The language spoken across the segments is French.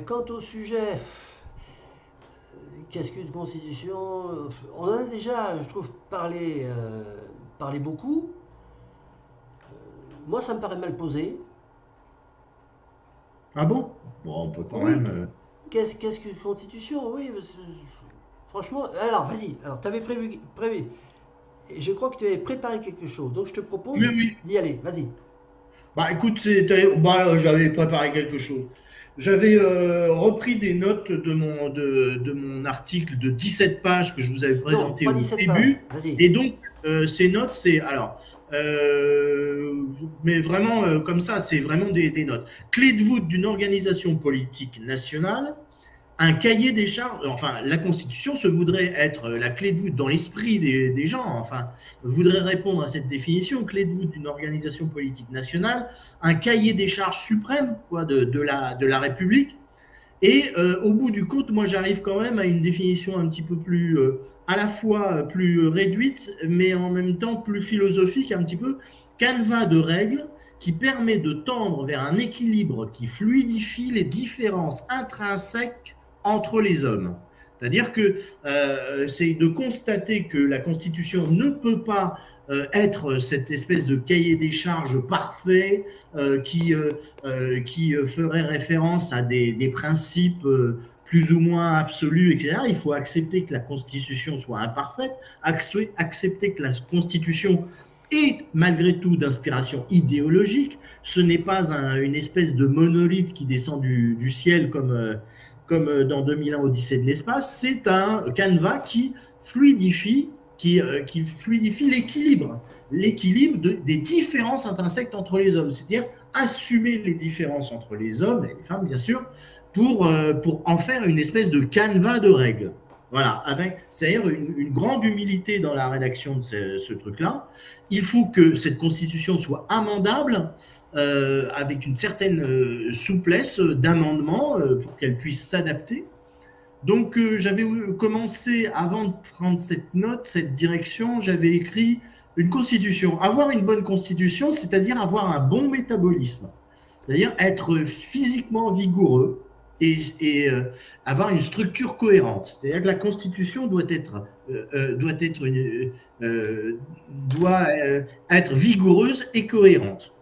Quant au sujet, qu'est-ce qu'une constitution? On en a déjà, je trouve, parlé beaucoup. Moi, ça me paraît mal posé. Ah bon? Bon, on peut quand Oui, même. qu'est-ce qu'une constitution? Oui, franchement, alors vas-y. Alors, tu avais prévu. Et je crois que tu avais préparé quelque chose. Donc, je te Oui, propose oui. d'y aller. Vas-y. Bah écoute, j'avais préparé quelque chose. J'avais repris des notes de mon article de 17 pages que je vous avais Non, présenté pas au 17 pages. début. Vas-y. Et donc, ces notes, c'est alors, mais vraiment comme ça, c'est vraiment des notes. Clé de voûte d'une organisation politique nationale, un cahier des charges, enfin, la Constitution se voudrait être la clé de voûte dans l'esprit des gens, enfin, voudrait répondre à cette définition, clé de voûte d'une organisation politique nationale, un cahier des charges suprême quoi, de la République. Et au bout du compte, moi, j'arrive quand même à une définition un petit peu plus, à la fois plus réduite, mais en même temps plus philosophique, un petit peu, canevas de règles qui permet de tendre vers un équilibre qui fluidifie les différences intrinsèques entre les hommes. C'est-à-dire que c'est de constater que la Constitution ne peut pas être cette espèce de cahier des charges parfait qui ferait référence à des principes plus ou moins absolus, etc. Il faut accepter que la Constitution soit imparfaite, accepter que la Constitution est malgré tout d'inspiration idéologique. Ce n'est pas une espèce de monolithe qui descend du ciel comme dans 2001 Odyssée de l'espace. C'est un canevas qui fluidifie, qui fluidifie l'équilibre des différences intrinsèques entre les hommes. C'est-à-dire assumer les différences entre les hommes et les femmes, bien sûr, pour en faire une espèce de canevas de règles. Voilà, c'est-à-dire une grande humilité dans la rédaction de ce truc-là. Il faut que cette constitution soit amendable avec une certaine souplesse d'amendement pour qu'elle puisse s'adapter. Donc, j'avais commencé, avant de prendre cette note, cette direction, j'avais écrit une constitution. Avoir une bonne constitution, c'est-à-dire avoir un bon métabolisme, c'est-à-dire être physiquement vigoureux et avoir une structure cohérente. C'est-à-dire que la constitution euh, doit être vigoureuse et cohérente.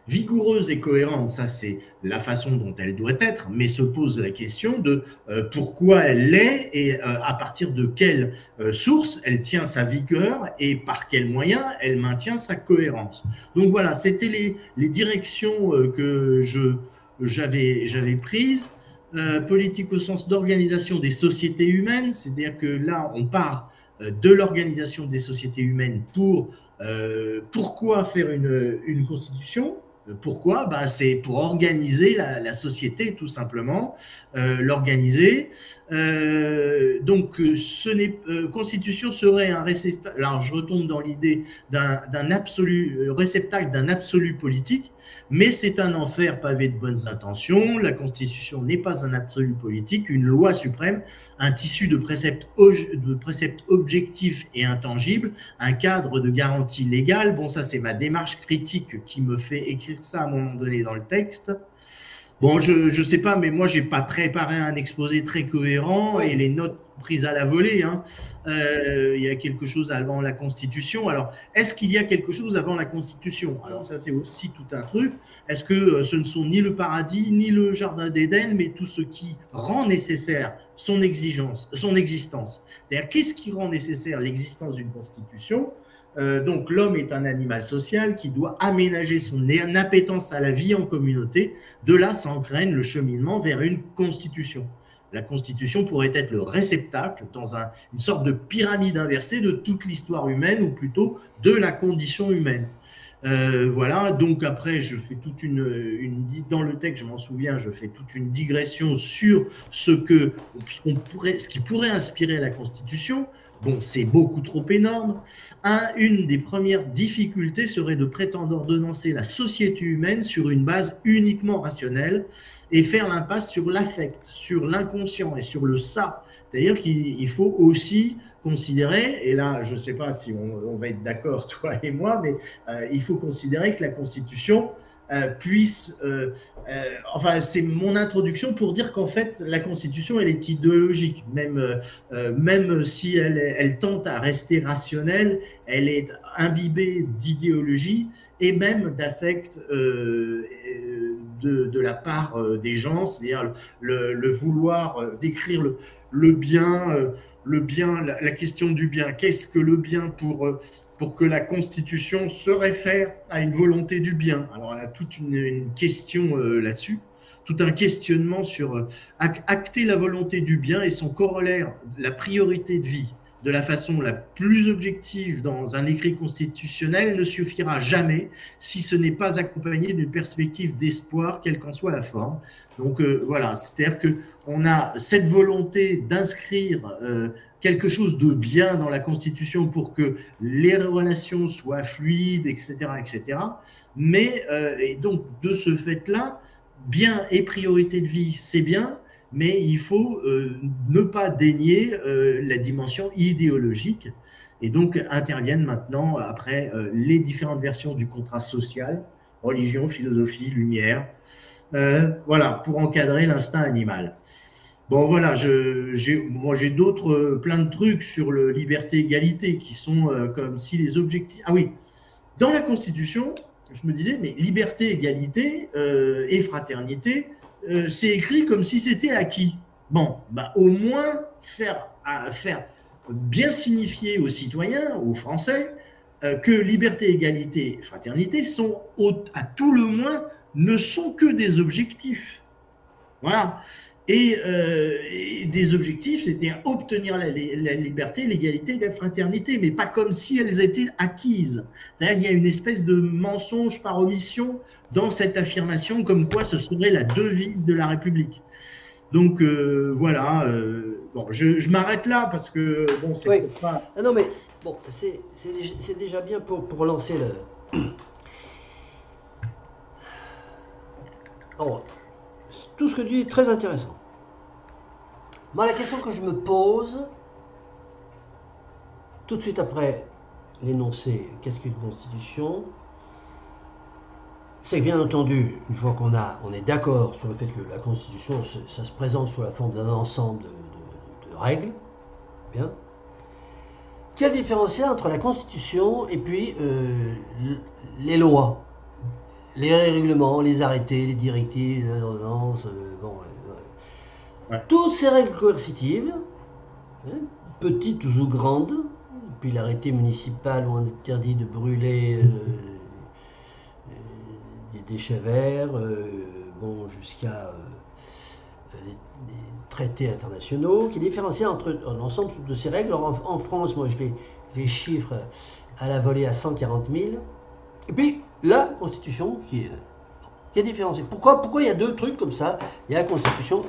Vigoureuse et cohérente, ça c'est la façon dont elle doit être, mais se pose la question de pourquoi elle l'est et à partir de quelle source elle tient sa vigueur et par quels moyens elle maintient sa cohérence. Donc voilà, c'était les directions que j'avais prises. Politique au sens d'organisation des sociétés humaines, c'est-à-dire que là, on part de l'organisation des sociétés humaines pourquoi faire une constitution. Pourquoi bah, c'est pour organiser la société, tout simplement, l'organiser. Donc, constitution serait un réceptacle. Alors, je retombe dans l'idée d'un absolu réceptacle d'un absolu politique, mais c'est un enfer pavé de bonnes intentions. La constitution n'est pas un absolu politique, une loi suprême, un tissu de préceptes objectifs et intangibles, un cadre de garantie légale. Bon, ça, c'est ma démarche critique qui me fait écrire ça à un moment donné dans le texte. Bon, je sais pas, mais moi, j'ai pas préparé un exposé très cohérent et Oui. les notes prises à la volée. Hein. Il y a quelque chose avant la Constitution. Alors, est-ce qu'il y a quelque chose avant la Constitution? Alors, ça, c'est aussi tout un truc. Est-ce que ce ne sont ni le paradis, ni le jardin d'Éden, mais tout ce qui rend nécessaire son exigence, son existence? C'est-à-dire, qu'est-ce qui rend nécessaire l'existence d'une Constitution? Donc l'homme est un animal social qui doit aménager son appétence à la vie en communauté. De là s'engraine le cheminement vers une constitution. La constitution pourrait être le réceptacle dans une sorte de pyramide inversée de toute l'histoire humaine, ou plutôt de la condition humaine. Voilà, donc après, je fais dans le texte, je m'en souviens, je fais toute une digression sur ce qui pourrait inspirer la Constitution. Bon, c'est beaucoup trop énorme. Une des premières difficultés serait de prétendre ordonnancer la société humaine sur une base uniquement rationnelle et faire l'impasse sur l'affect, sur l'inconscient et sur le ça. C'est-à-dire qu'il faut aussi considérer, et là, je ne sais pas si on va être d'accord, toi et moi, mais il faut considérer que la Constitution puisse... enfin, c'est mon introduction pour dire qu'en fait, la Constitution, elle est idéologique. Même si elle tente à rester rationnelle, elle est imbibée d'idéologie et même d'affect de la part des gens, c'est-à-dire le vouloir décrire le bien, la question du bien. Qu'est-ce que le bien pour que la Constitution se réfère à une volonté du bien? Alors, il y a toute une question là-dessus, tout un questionnement sur acter la volonté du bien et son corollaire, la priorité de vie, de la façon la plus objective dans un écrit constitutionnel ne suffira jamais si ce n'est pas accompagné d'une perspective d'espoir, quelle qu'en soit la forme. Donc voilà, c'est-à-dire qu'on a cette volonté d'inscrire quelque chose de bien dans la Constitution pour que les relations soient fluides, etc., etc. Mais, et donc, de ce fait-là, bien et priorité de vie, c'est bien, mais il faut ne pas dénier la dimension idéologique. Et donc, interviennent maintenant, après, les différentes versions du contrat social, religion, philosophie, lumière, voilà, pour encadrer l'instinct animal. Bon, voilà, moi j'ai d'autres, plein de trucs sur le liberté-égalité qui sont comme si les objectifs... Ah oui, dans la Constitution, je me disais, mais liberté, égalité et fraternité, c'est écrit comme si c'était acquis. Bon, bah, au moins faire bien signifier aux citoyens, aux Français, que liberté, égalité et fraternité sont, à tout le moins, ne sont que des objectifs. Voilà. Et des objectifs, c'était obtenir la liberté, l'égalité et la fraternité, mais pas comme si elles étaient acquises. C'est-à-dire qu'il y a une espèce de mensonge par omission dans cette affirmation, comme quoi ce serait la devise de la République. Donc voilà, bon, je m'arrête là parce que bon, c'est oui. pas... Ah non, mais bon, c'est déjà bien pour lancer le... Alors, tout ce que tu dis est très intéressant. Moi, la question que je me pose, tout de suite après l'énoncé « Qu'est-ce qu'une constitution ?», c'est que bien entendu, une fois on est d'accord sur le fait que la constitution, ça se présente sous la forme d'un ensemble de règles, bien. Quel différentiel entre la constitution et puis les lois, les règlements, les arrêtés, les directives, les ordonnances, bon... Ouais. Toutes ces règles coercitives, hein, petites ou grandes, puis l'arrêté municipal où on interdit de brûler des déchets verts, bon, jusqu'à les traités internationaux, qui différencient entre l'ensemble de ces règles. Alors, en France, moi je les chiffre à la volée à 140 000. Et puis la Constitution qui est différenciée. Pourquoi il y a deux trucs comme ça? Il y a la Constitution.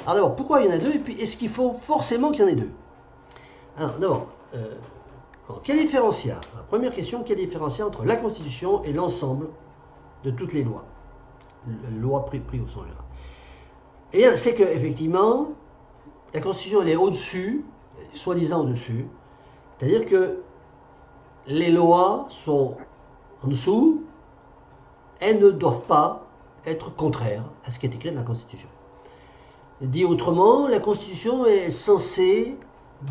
Alors d'abord, pourquoi il y en a deux? Et puis est-ce qu'il faut forcément qu'il y en ait deux? Alors d'abord, quel différentiel? La première question, quel différentiel entre la Constitution et l'ensemble de toutes les lois? Lois prises au sens général. Eh bien, c'est qu'effectivement, la Constitution, elle est au-dessus, soi-disant au-dessus. C'est-à-dire que les lois sont en dessous, elles ne doivent pas être contraires à ce qui est écrit dans la Constitution. Dit autrement, la Constitution est censée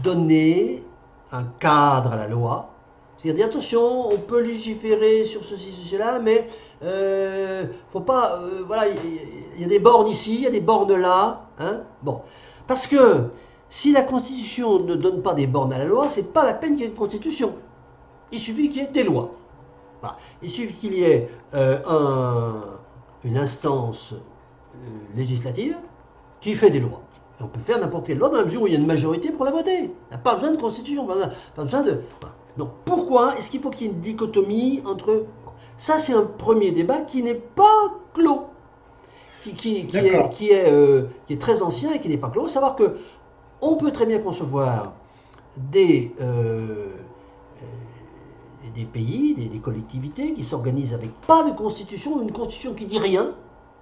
donner un cadre à la loi. C'est-à-dire, attention, on peut légiférer sur ceci, cela, mais faut pas, voilà, il y a des bornes ici, il y a des bornes là, hein. Bon, parce que si la Constitution ne donne pas des bornes à la loi, c'est pas la peine qu'il y ait une Constitution. Il suffit qu'il y ait des lois. Voilà. Il suffit qu'il y ait une instance législative qui fait des lois. Et on peut faire n'importe quelle loi dans la mesure où il y a une majorité pour la voter. Il n'y a pas besoin de Constitution, pas besoin de... Voilà. Donc pourquoi est-ce qu'il faut qu'il y ait une dichotomie entre... Ça, c'est un premier débat qui n'est pas clos, qui est très ancien et qui n'est pas clos. Savoir que on peut très bien concevoir des pays, des collectivités qui s'organisent avec pas de constitution, une constitution qui dit rien,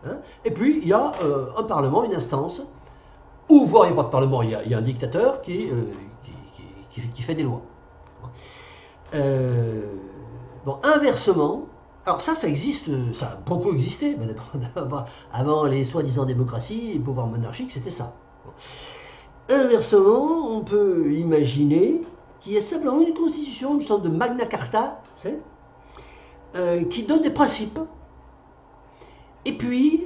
hein, et puis il y a un parlement, une instance, ou voire il n'y a pas de parlement, il y a un dictateur qui fait des lois. Bon, inversement, Alors ça existe, ça a beaucoup existé, mais avant les soi-disant démocraties et pouvoirs monarchiques, c'était ça. Inversement, on peut imaginer qu'il y a simplement une constitution, une sorte de Magna Carta, vous savez, qui donne des principes. Et puis,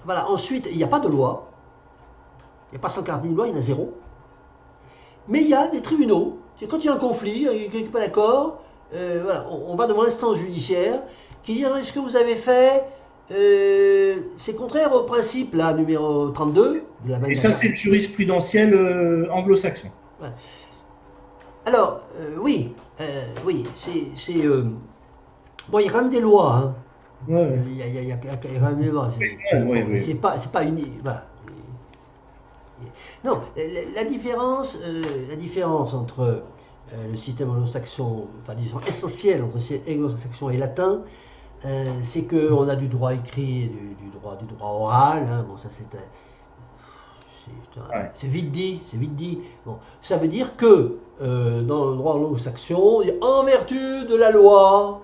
voilà, ensuite, il n'y a pas de loi. Il n'y a pas 140 000 lois, il y en a zéro. Mais il y a des tribunaux. Quand il y a un conflit, quelqu'un n'est pas d'accord, voilà, on va devant l'instance judiciaire qui dit est-ce que vous avez fait c'est contraire au principe là, numéro 32 de la Magna Carta. Et ça, c'est le jurisprudentiel anglo-saxon. Voilà. Alors, oui, c'est bon, il y a quand même des lois. Hein. Ouais. Il y a quand même des lois. C'est pas une. Voilà. Non, la différence entre le système anglo-saxon, enfin, disons essentiel entre anglo-saxon et latin, c'est qu'on a du droit écrit et du droit oral. Hein. Bon, ça c'est vite dit, c'est vite dit. Bon, ça veut dire que dans le droit anglo-saxon, en vertu de la loi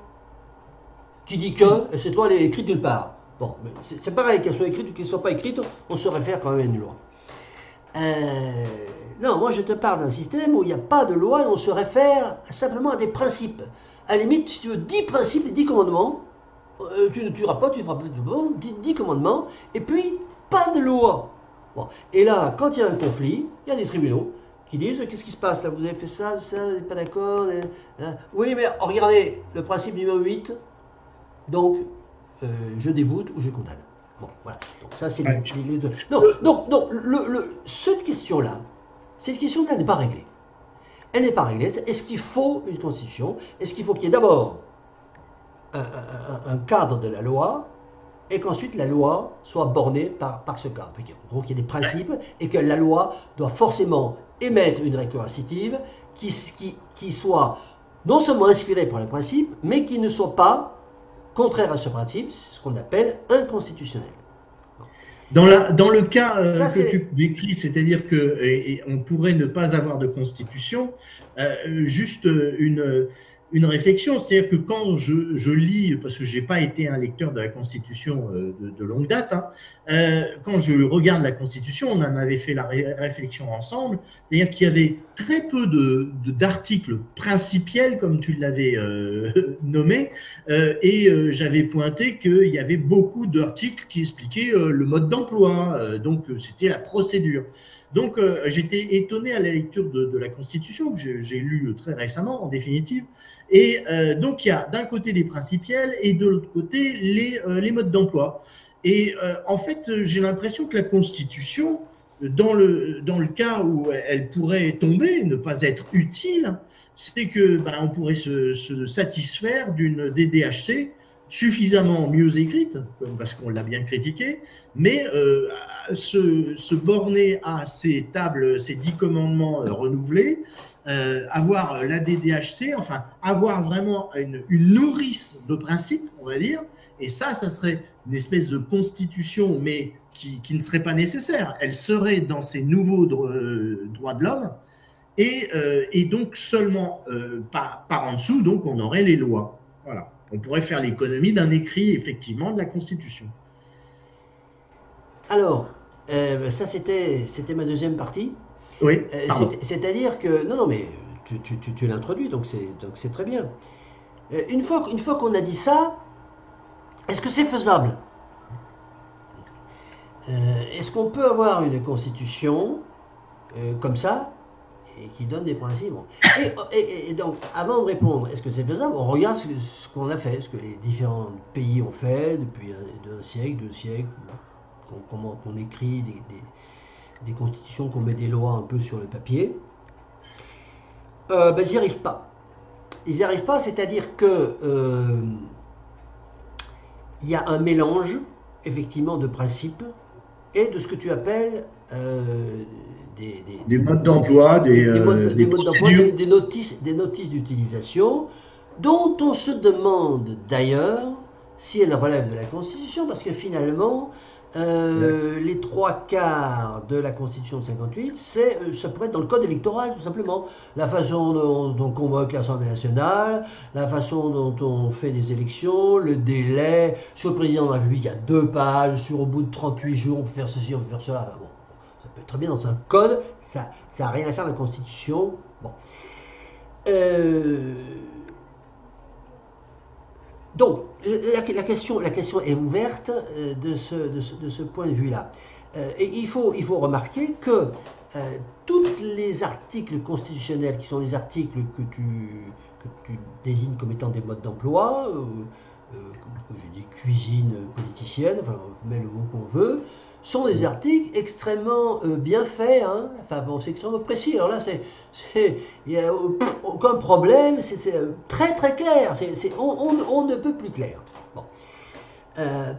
qui dit que, et cette loi elle est écrite nulle part. Bon, c'est pareil, qu'elle soit écrite ou qu'elle ne soit pas écrite, on se réfère quand même à une loi. Non, moi je te parle d'un système où il n'y a pas de loi et on se réfère simplement à des principes. À la limite, si tu veux 10 principes, 10 commandements, tu ne tueras pas, tu feras pas de bon, 10 commandements, et puis pas de loi. Bon. Et là, quand il y a un conflit, il y a des tribunaux qui disent qu'est-ce qui se passe là, vous avez fait ça, vous n'êtes pas d'accord, hein. Oui, mais regardez, le principe numéro 8, donc je déboute ou je condamne. Bon, voilà. Donc ça, c'est les deux. Non, donc cette question-là n'est pas réglée. Elle n'est pas réglée. Est-ce qu'il faut une constitution? Est-ce qu'il faut qu'il y ait d'abord un cadre de la loi et qu'ensuite la loi soit bornée par ce cadre? Donc il y a des principes et que la loi doit forcément émettre une règle coercitive qui soit non seulement inspirée par le principe, mais qui ne soit pas contraire à ce principe, c'est ce qu'on appelle inconstitutionnel. Dans le cas que tu décris, c'est-à-dire qu'on pourrait ne pas avoir de constitution, juste une réflexion, c'est-à-dire que quand je lis, parce que je n'ai pas été un lecteur de la Constitution de longue date, hein, quand je regarde la Constitution, on en avait fait la réflexion ensemble, c'est-à-dire qu'il y avait très peu d'articles principiels, comme tu l'avais nommé, et j'avais pointé qu'il y avait beaucoup d'articles qui expliquaient le mode d'emploi, donc c'était la procédure. Donc, j'étais étonné à la lecture de la Constitution, que j'ai lue très récemment, en définitive. Et donc, il y a d'un côté les principiels et de l'autre côté les modes d'emploi. Et en fait, j'ai l'impression que la Constitution, dans le cas où elle pourrait tomber, ne pas être utile, c'est que on pourrait se satisfaire d'une DDHC suffisamment mieux écrite, parce qu'on l'a bien critiqué, mais se borner à ces tables, ces 10 commandements renouvelés, avoir la DDHC, enfin avoir vraiment une nourrice de principes, on va dire, et ça serait une espèce de constitution, mais qui ne serait pas nécessaire. Elle serait dans ces nouveaux droits de l'homme, et donc seulement par en dessous, donc on aurait les lois. Voilà. On pourrait faire l'économie d'un écrit, effectivement, de la Constitution. Alors, ça c'était ma deuxième partie. Oui. C'est-à-dire que non, mais tu l'introduis, donc c'est très bien. Une fois qu'on a dit ça, est-ce que c'est faisable? Est-ce qu'on peut avoir une constitution comme ça et qui donne des principes? Et donc, avant de répondre, est-ce que c'est faisable? On regarde ce qu'on a fait, ce que les différents pays ont fait depuis un siècle, 2 siècles, comment on écrit des constitutions, qu'on met des lois un peu sur le papier. Ils n'y arrivent pas. Ils n'y arrivent pas, c'est-à-dire que il y a un mélange, effectivement, de principes et de ce que tu appelles des modes d'emploi, des procédures. Des notices d'utilisation, dont on se demande d'ailleurs si elles relèvent de la Constitution, parce que finalement, Les 3/4 de la Constitution de 58, ça pourrait être dans le code électoral, tout simplement. La façon dont on convoque l'Assemblée nationale, la façon dont on fait des élections, le délai. Sur le président de la République, il y a 2 pages. Sur au bout de 38 jours, on peut faire ceci, on peut faire cela. Enfin, bon, ça peut être très bien dans un code. Ça n'a rien à faire avec la Constitution. Bon. Donc, la question est ouverte de ce point de vue-là. Et il faut remarquer que tous les articles constitutionnels, qui sont les articles que tu désignes comme étant des modes d'emploi, je dis cuisine politicienne, enfin on met le mot qu'on veut, sont des articles extrêmement bien faits, hein. Enfin bon, c'est extrêmement précis. Alors là, il n'y a aucun problème, c'est très très clair, on ne peut plus clair. Bon.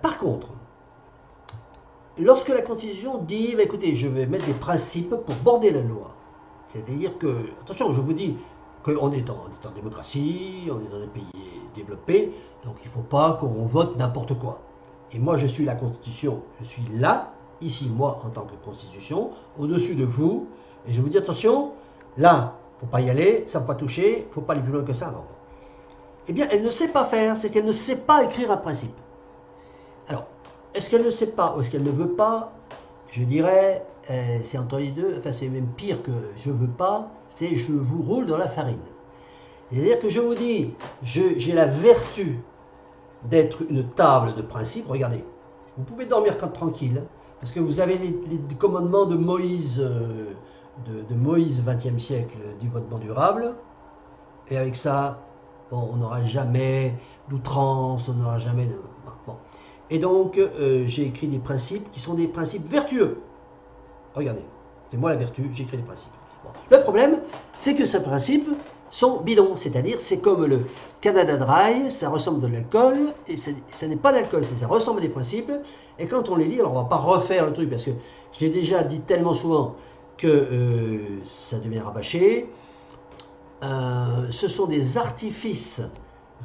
Par contre, lorsque la Constitution dit, bah, écoutez, je vais mettre des principes pour border la loi, c'est-à-dire que, attention, je vous dis qu'on est en démocratie, on est dans un pays développé, donc il ne faut pas qu'on vote n'importe quoi. Et moi, je suis la Constitution, je suis là, ici, moi, en tant que Constitution, au-dessus de vous, et je vous dis, attention, là, il ne faut pas y aller, ça ne va pas toucher, il ne faut pas aller plus loin que ça. Non. Eh bien, elle ne sait pas faire, c'est qu'elle ne sait pas écrire un principe. Alors, est-ce qu'elle ne sait pas ou est-ce qu'elle ne veut pas? Je dirais, c'est entre les deux, enfin c'est même pire que je ne veux pas, c'est je vous roule dans la farine. C'est-à-dire que je vous dis, j'ai la vertu d'être une table de principes. Regardez, vous pouvez dormir tranquille, parce que vous avez les commandements de Moïse, de Moïse 20e siècle, du votement durable, et avec ça, bon, on n'aura jamais d'outrance, on n'aura jamais de... Bon. Et donc, j'ai écrit des principes qui sont des principes vertueux. Regardez, c'est moi la vertu, j'ai écrit des principes. Bon. Le problème, c'est que ces principes sont bidons, c'est-à-dire c'est comme le Canada Dry, ça ressemble de l'alcool, et ça n'est pas d'alcool, ça ressemble à des principes, et quand on les lit, alors on ne va pas refaire le truc, parce que je l'ai déjà dit tellement souvent que ça devient rabâché. Ce sont des artifices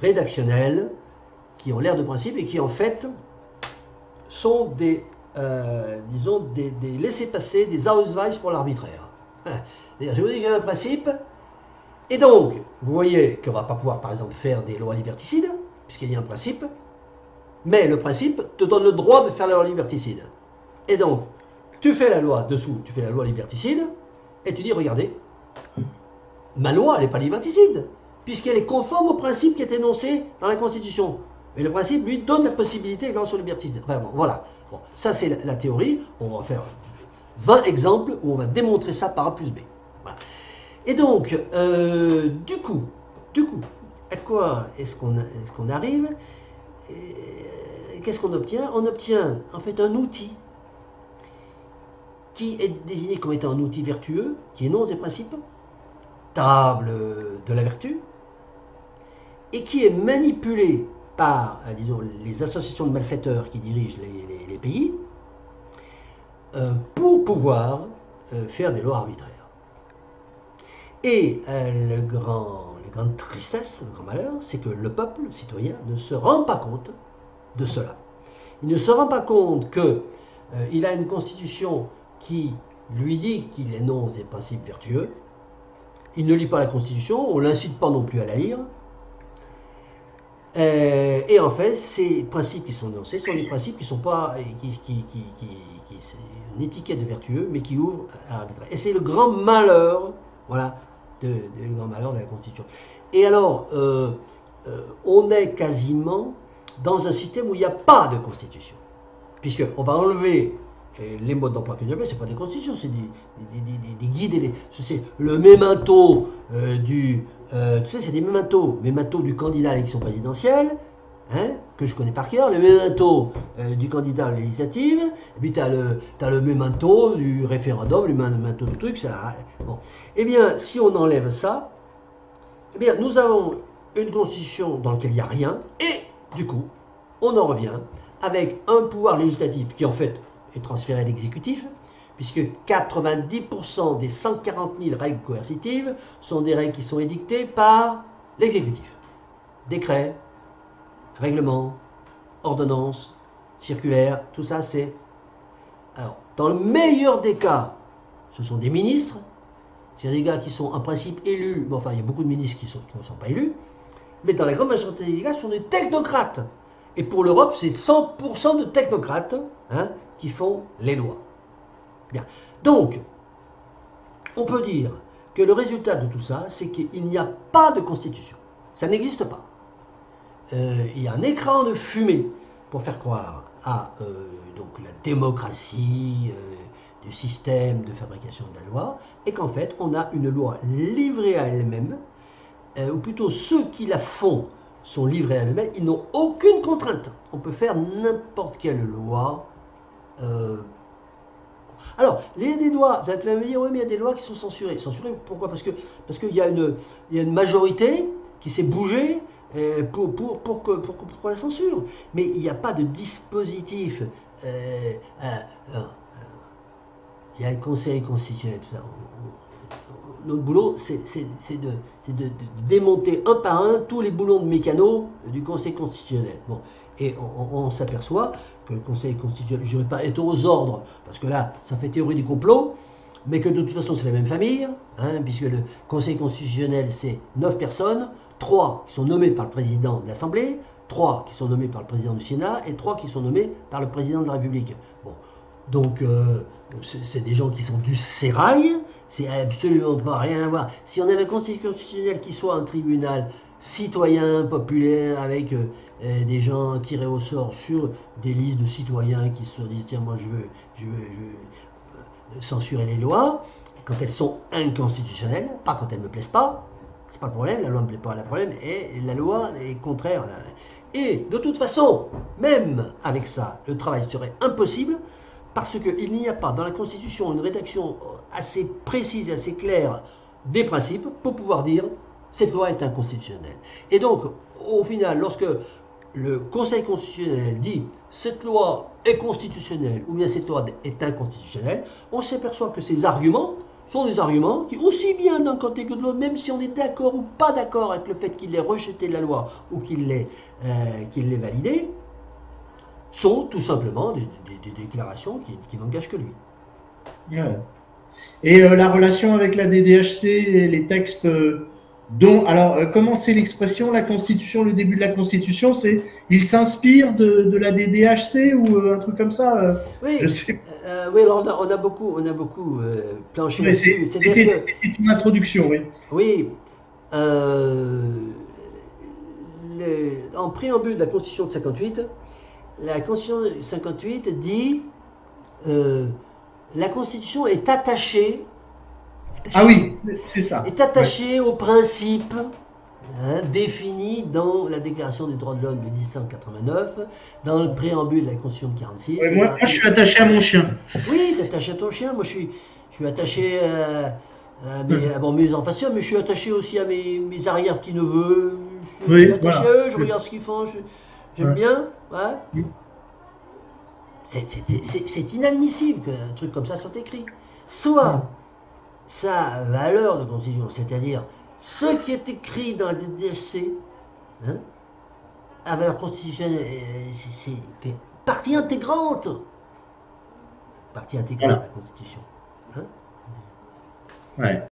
rédactionnels qui ont l'air de principes et qui en fait sont des, disons, des laissez-passer, des Ausweis pour l'arbitraire. Je vous dis qu'il y a un principe, et donc, vous voyez qu'on ne va pas pouvoir, par exemple, faire des lois liberticides, puisqu'il y a un principe, mais le principe te donne le droit de faire la loi liberticide. Et donc, tu fais la loi dessous, tu fais la loi liberticide, et tu dis, regardez, ma loi, elle n'est pas liberticide, puisqu'elle est conforme au principe qui est énoncé dans la Constitution. Et le principe, lui, donne la possibilité grâce au liberticide. Enfin, bon, voilà. Bon, ça, c'est la théorie. On va faire 20 exemples où on va démontrer ça par A plus B. Voilà. Et donc, du coup, à quoi est-ce qu'on arrive? Qu'est-ce qu'on obtient? On obtient, en fait, un outil qui est désigné comme étant un outil vertueux, qui énonce des principes, table de la vertu, et qui est manipulé par, disons, les associations de malfaiteurs qui dirigent les pays, pour pouvoir faire des lois arbitraires. Et la grande tristesse, le grand malheur, c'est que le peuple, le citoyen, ne se rend pas compte de cela. Il ne se rend pas compte qu'il a une constitution qui lui dit qu'il énonce des principes vertueux. Il ne lit pas la constitution, on ne l'incite pas non plus à la lire. Et en fait, ces principes qui sont énoncés sont des principes qui sont pas, c'est une étiquette de vertueux, mais qui ouvrent à l'arbitraire. Et c'est le grand malheur, voilà, le grand malheur de la Constitution. Et alors, on est quasiment dans un système où il n'y a pas de Constitution, puisqu'on va enlever les modes d'emploi que j'avais, ce n'est pas des constitutions, c'est des guides, c'est le memento tu sais, c'est des memento du candidat à l'élection présidentielle, hein, que je connais par cœur, le memento du candidat à la législative, et puis tu as le memento du référendum, le memento du truc, ça. Bon. Eh bien, si on enlève ça, eh bien, nous avons une constitution dans laquelle il n'y a rien, et du coup, on en revient avec un pouvoir législatif qui, en fait, est transféré à l'exécutif, puisque 90% des 140 000 règles coercitives sont des règles qui sont édictées par l'exécutif. Décrets, règlements, ordonnances, circulaires, tout ça c'est Dans le meilleur des cas, ce sont des ministres. Il y a des gars qui sont en principe élus, bon, enfin il y a beaucoup de ministres qui ne sont pas élus, mais dans la grande majorité des cas, ce sont des technocrates. Et pour l'Europe, c'est 100% de technocrates hein, qui font les lois. Bien. Donc, on peut dire que le résultat de tout ça, c'est qu'il n'y a pas de constitution. Ça n'existe pas. Il y a un écran de fumée pour faire croire à donc la démocratie du système de fabrication de la loi, et qu'en fait, on a une loi livrée à elle-même, ou plutôt ceux qui la font sont livrés à eux-mêmes, ils n'ont aucune contrainte. On peut faire n'importe quelle loi. Alors, des lois, vous allez me dire, oui, mais il y a des lois qui sont censurées. Censurées, pourquoi? Parce qu'il y a une majorité qui s'est bougée pour la censure. Mais il n'y a pas de dispositif. Il y a le Conseil constitutionnel, tout ça. Notre boulot, c'est de démonter un par un tous les boulons de mécano du Conseil constitutionnel. Bon. Et on s'aperçoit que le Conseil constitutionnel, je ne vais pas être aux ordres, parce que là, ça fait théorie du complot, mais que de toute façon, c'est la même famille, hein, puisque le Conseil constitutionnel, c'est 9 personnes, 3 qui sont nommées par le président de l'Assemblée, 3 qui sont nommés par le président du Sénat, et 3 qui sont nommés par le président de la République. Bon. Donc, c'est des gens qui sont du sérail, c'est absolument pas rien à voir. Si on avait un Conseil constitutionnel qui soit un tribunal citoyen, populaire, avec des gens tirés au sort sur des listes de citoyens qui se disent tiens, moi je veux censurer les lois, quand elles sont inconstitutionnelles, pas quand elles ne me plaisent pas, c'est pas le problème, la loi ne me plaît pas, le problème est la loi est contraire. Et de toute façon, même avec ça, le travail serait impossible, parce qu'il n'y a pas dans la Constitution une rédaction assez précise et assez claire des principes pour pouvoir dire cette loi est inconstitutionnelle. Et donc, au final, lorsque le Conseil constitutionnel dit cette loi est constitutionnelle ou bien cette loi est inconstitutionnelle, on s'aperçoit que ces arguments sont des arguments qui, aussi bien d'un côté que de l'autre, même si on est d'accord ou pas d'accord avec le fait qu'il ait rejeté la loi ou qu'il l'ait validée, sont tout simplement des déclarations qui n'engagent que lui. Ouais. Et la relation avec la DDHC et les textes dont, alors, comment c'est l'expression, la Constitution, le début de la Constitution, c'est il s'inspire de la DDHC ou un truc comme ça Oui, je sais. Oui, alors on a beaucoup planché là-dessus. C'était une introduction, oui. Oui, en préambule de la Constitution de 58, la Constitution de 58 dit la Constitution est attachée. Ah oui, c'est ça. Est attachée aux principes définis dans la Déclaration des droits de l'homme de 1789, dans le préambule de la Constitution de 46. Ouais, moi, je suis attaché à mon chien. Oui, tu es attaché à ton chien. Moi, je suis attaché à mes enfants, mais je suis attaché aussi à mes arrière-petits-neveux. Je suis attaché à eux, je regarde ce qu'ils font. J'aime bien. Ouais. C'est inadmissible qu'un truc comme ça soit écrit. Soit sa valeur de constitution, c'est-à-dire ce qui est écrit dans la DDHC, à valeur constitutionnelle, c'est partie intégrante. Partie intégrante de la Constitution. Ouais.